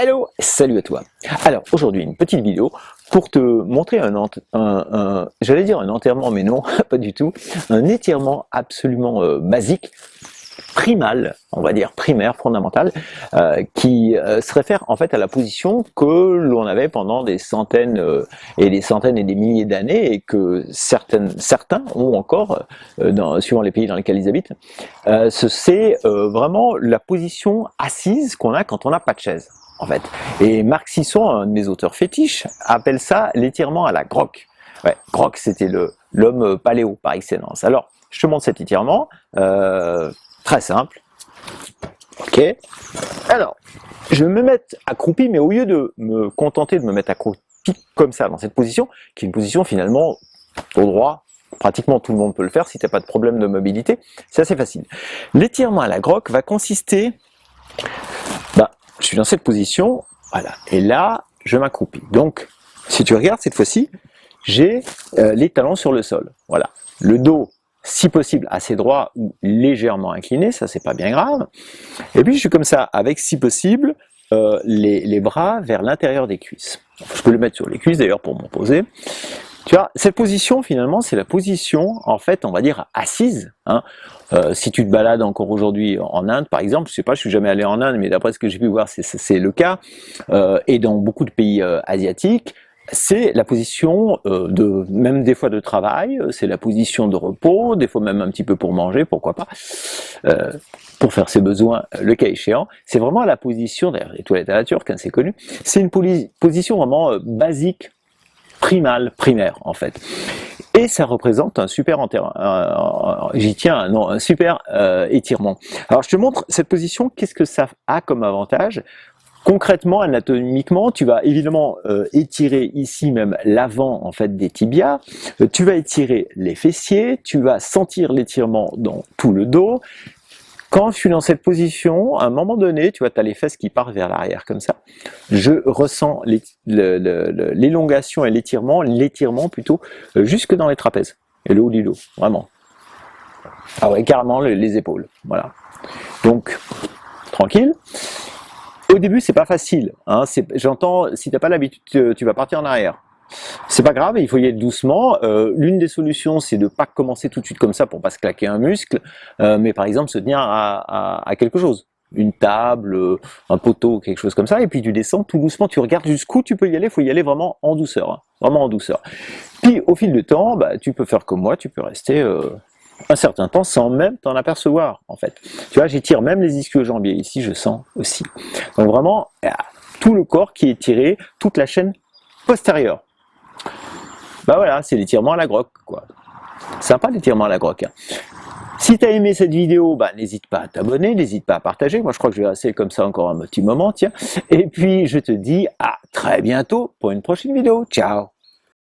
Hello, salut à toi. Alors aujourd'hui une petite vidéo pour te montrer j'allais dire un enterrement, mais non, pas du tout, un étirement absolument basique, primal, on va dire primaire, fondamental, qui se réfère en fait à la position que l'on avait pendant des centaines et des centaines et des milliers d'années et que certains ont encore, suivant les pays dans lesquels ils habitent. C'est vraiment la position assise qu'on a quand on n'a pas de chaise. En fait. Et Marc Sisson, un de mes auteurs fétiches, appelle ça l'étirement à la Grock. Ouais, Grock, c'était l'homme paléo par excellence. Alors, je te montre cet étirement, très simple. Ok. Alors, je vais me mettre accroupi, mais au lieu de me contenter de me mettre accroupi comme ça, dans cette position, qui est une position finalement au droit, pratiquement tout le monde peut le faire si tu n'as pas de problème de mobilité, c'est assez facile. L'étirement à la Grock va consister... je suis dans cette position, voilà, et là, je m'accroupis. Donc, si tu regardes cette fois-ci, j'ai les talons sur le sol, voilà. Le dos, si possible, assez droit ou légèrement incliné, ça c'est pas bien grave. Et puis je suis comme ça, avec si possible, les bras vers l'intérieur des cuisses. Je peux le mettre sur les cuisses d'ailleurs pour m'en poser. Tu vois, cette position finalement, c'est la position, en fait, on va dire assise. Hein. Si tu te balades encore aujourd'hui en Inde, par exemple, je sais pas, je suis jamais allé en Inde, mais d'après ce que j'ai pu voir, c'est le cas. Et dans beaucoup de pays asiatiques, c'est la position même des fois de travail, c'est la position de repos, des fois même un petit peu pour manger, pourquoi pas, pour faire ses besoins, le cas échéant. C'est vraiment la position, d'ailleurs les toilettes à la turque, hein, c'est connu, c'est une position vraiment basique, primaire en fait. Et ça représente un super un super étirement. Alors je te montre cette position, qu'est-ce que ça a comme avantage? Concrètement, anatomiquement, tu vas évidemment étirer ici même l'avant en fait des tibias, tu vas étirer les fessiers, tu vas sentir l'étirement dans tout le dos. Quand je suis dans cette position, à un moment donné, tu vois, tu as les fesses qui partent vers l'arrière comme ça. Je ressens l'élongation et l'étirement plutôt, jusque dans les trapèzes et le haut du dos, vraiment. Ah ouais, carrément les épaules, voilà. Donc, tranquille. Au début, c'est pas facile. Hein, j'entends, si tu n'as pas l'habitude, tu vas partir en arrière. C'est pas grave, il faut y aller doucement. L'une des solutions, c'est de ne pas commencer tout de suite comme ça pour pas se claquer un muscle, mais par exemple se tenir à quelque chose. Une table, un poteau, quelque chose comme ça, et puis tu descends tout doucement, tu regardes jusqu'où tu peux y aller, il faut y aller vraiment en douceur. Hein, vraiment en douceur. Puis au fil du temps, tu peux faire comme moi, tu peux rester... un certain temps sans même t'en apercevoir en fait. Tu vois, j'étire même les ischio-jambiers, ici je sens aussi. Donc vraiment, tout le corps qui est tiré, toute la chaîne postérieure. Voilà, c'est l'étirement à la Grock, quoi. Sympa l'étirement à la Grock. Hein. Si tu as aimé cette vidéo, n'hésite pas à t'abonner, n'hésite pas à partager. Moi je crois que je vais rester comme ça encore un petit moment, tiens. Et puis je te dis à très bientôt pour une prochaine vidéo. Ciao!